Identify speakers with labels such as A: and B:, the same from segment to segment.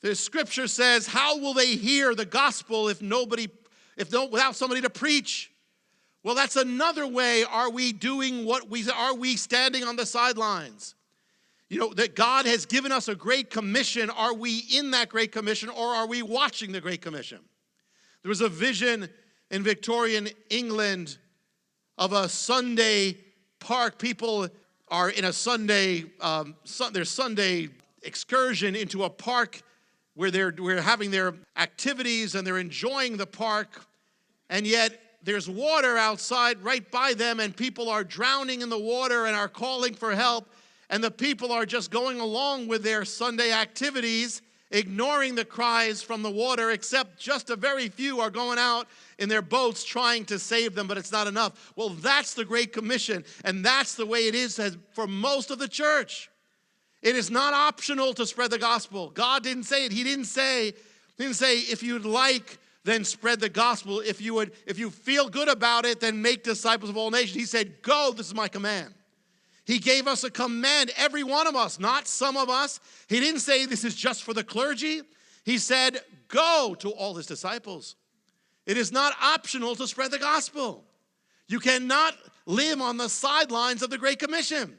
A: The scripture says, how will they hear the gospel without somebody to preach? Well, that's another way. Are we standing on the sidelines? You know, that God has given us a great commission. Are we in that great commission, or are we watching the great commission? There was a vision in Victorian England of a Sunday park. People are in a their Sunday excursion into a park where they're having their activities and they're enjoying the park, and yet there's water outside right by them, and people are drowning in the water and are calling for help, and the people are just going along with their Sunday activities, ignoring the cries from the water, except just a very few are going out in their boats trying to save them, but it's not enough. Well, that's the Great Commission, and that's the way it is for most of the church. It is not optional to spread the gospel. God didn't say it. He didn't say if you'd like, then spread the gospel. If you feel good about it, then make disciples of all nations. He said, go, this is my command. He gave us a command, every one of us, not some of us. He didn't say this is just for the clergy. He said, go to all his disciples. It is not optional to spread the gospel. You cannot live on the sidelines of the Great Commission.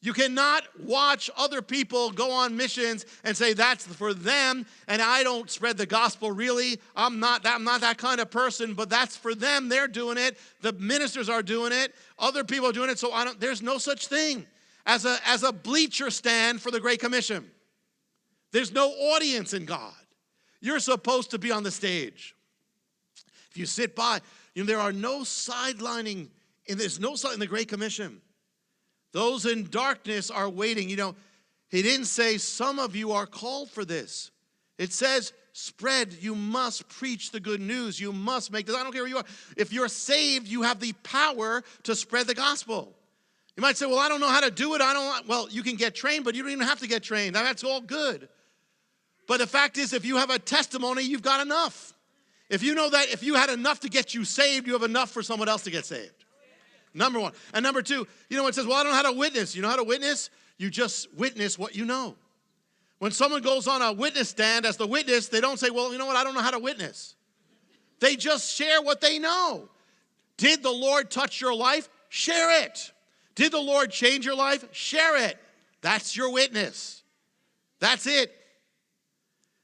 A: You cannot watch other people go on missions and say that's for them, and I don't spread the gospel. Really, I'm not that kind of person, but that's for them. They're doing it. The ministers are doing it. Other people are doing it. So there's no such thing as a bleacher stand for the Great Commission. There's no audience in God. You're supposed to be on the stage. If you sit by, there are no sidelining, and there's no side in the Great Commission. Those in darkness are waiting. He didn't say some of you are called for this. It says spread. You must preach the good news. You must make this. I don't care where you are. If you're saved, you have the power to spread the gospel. You might say, well, I don't know how to do it. Well, you can get trained, but you don't even have to get trained. That's all good. But the fact is, if you have a testimony, you've got enough. If you know that if you had enough to get you saved, you have enough for someone else to get saved. Number one. And number two, it says, well, I don't know how to witness. You know how to witness? You just witness what you know. When someone goes on a witness stand as the witness, they don't say, well, you know what, I don't know how to witness. They just share what they know. Did the Lord touch your life? Share it. Did the Lord change your life? Share it. That's your witness. That's it.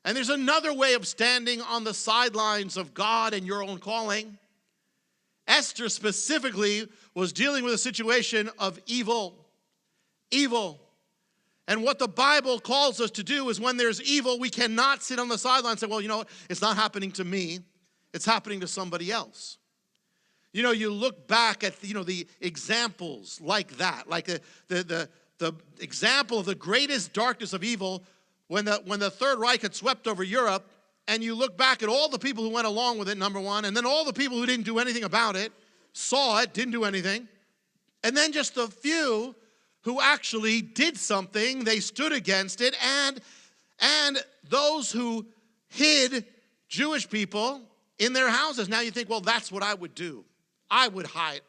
A: And there's another way of standing on the sidelines of God and your own calling. Esther specifically was dealing with a situation of evil. Evil. And what the Bible calls us to do is when there's evil, we cannot sit on the sidelines and say, well, you know what? It's not happening to me. It's happening to somebody else. You look back at, the examples like that, like the example of the greatest darkness of evil when the Third Reich had swept over Europe, and you look back at all the people who went along with it, number one, and then all the people who didn't do anything about it, saw it, didn't do anything, and then just the few who actually did something, they stood against it, and those who hid Jewish people in their houses. Now you think, well, that's what I would do. I would hide.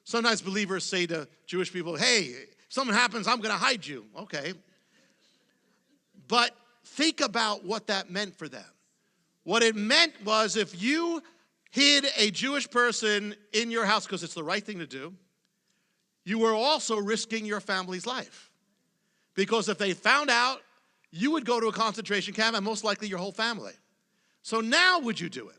A: Sometimes believers say to Jewish people, hey, if something happens, I'm going to hide you. Okay. But think about what that meant for them. What it meant was if you hid a Jewish person in your house because it's the right thing to do, you were also risking your family's life. Because if they found out, you would go to a concentration camp and most likely your whole family. So now would you do it?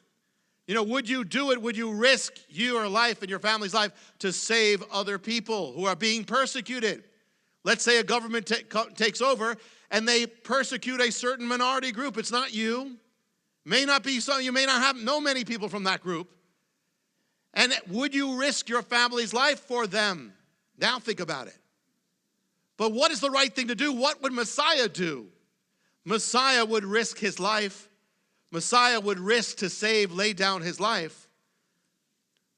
A: Would you do it? Would you risk your life and your family's life to save other people who are being persecuted? Let's say a government takes over and they persecute a certain minority group. It's not you. May not be so. You may not know many people from that group. And would you risk your family's life for them? Now think about it. But what is the right thing to do? What would Messiah do? Messiah would risk his life. Messiah would risk to save, lay down his life.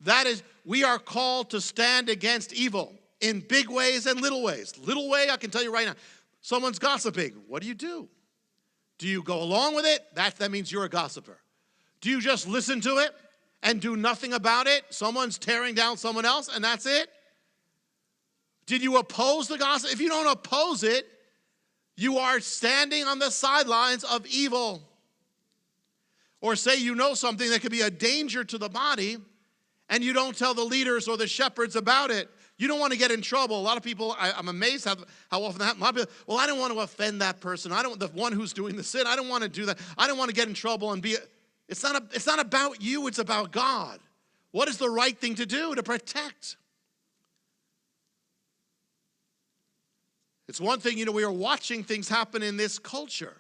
A: That is, we are called to stand against evil in big ways and little ways. Little way, I can tell you right now, someone's gossiping. What do? Do you go along with it? That means you're a gossiper. Do you just listen to it and do nothing about it? Someone's tearing down someone else and that's it? Did you oppose the gossip? If you don't oppose it, You are standing on the sidelines of evil. Or say you know something that could be a danger to the body, and you don't tell the leaders or the shepherds about it. You don't want to get in trouble. A lot of people, I'm amazed how often that happens. A lot of people, well, I don't want to offend that person. I don't, the one who's doing the sin. I don't want to do that. I don't want to get in trouble and be. It's not about you. It's about God. What is the right thing to do to protect? It's one thing, we are watching things happen in this culture.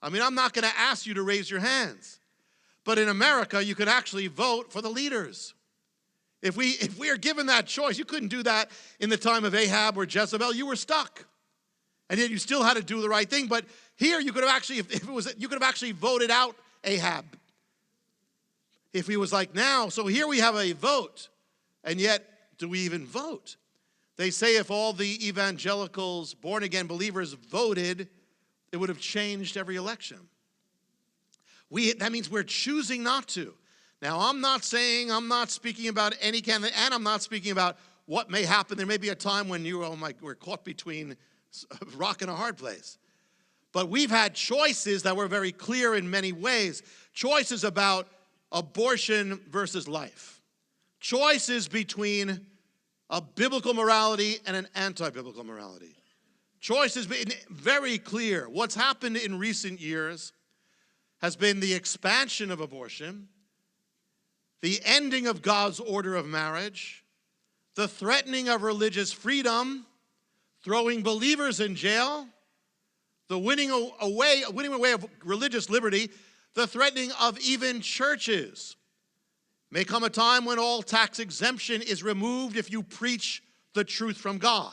A: I mean, I'm not going to ask you to raise your hands. But in America, you could actually vote for the leaders. If we are given that choice, you couldn't do that in the time of Ahab or Jezebel. You were stuck. And yet you still had to do the right thing. But here you could have actually, you could have actually voted out Ahab. If he was like now. So here we have a vote. And yet, do we even vote? They say if all the evangelicals, born-again believers voted, it would have changed every election. That means we're choosing not to. Now, I'm not speaking about any candidate, and I'm not speaking about what may happen. There may be a time when we're caught between a rock and a hard place. But we've had choices that were very clear in many ways. Choices about abortion versus life. Choices between a biblical morality and an anti-biblical morality. Choices being very clear. What's happened in recent years has been the expansion of abortion, the ending of God's order of marriage, the threatening of religious freedom, throwing believers in jail, the winning away of religious liberty, the threatening of even churches. May come a time when all tax exemption is removed if you preach the truth from God.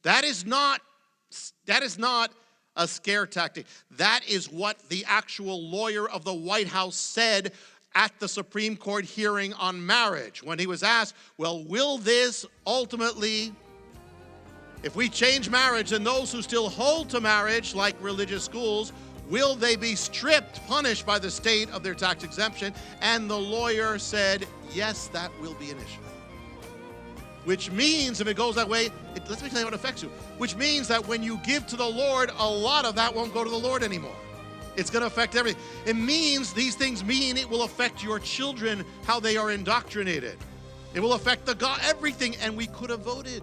A: That is not a scare tactic. That is what the actual lawyer of the White House said at the Supreme Court hearing on marriage when he was asked, well, will this ultimately, if we change marriage, then those who still hold to marriage, like religious schools, will they be stripped, punished by the state of their tax exemption? And the lawyer said, yes, that will be an issue. Which means, if it goes that way, let me tell you what affects you. Which means that when you give to the Lord, a lot of that won't go to the Lord anymore. It's going to affect everything. It means, these things mean it will affect your children, how they are indoctrinated. It will affect everything, and we could have voted.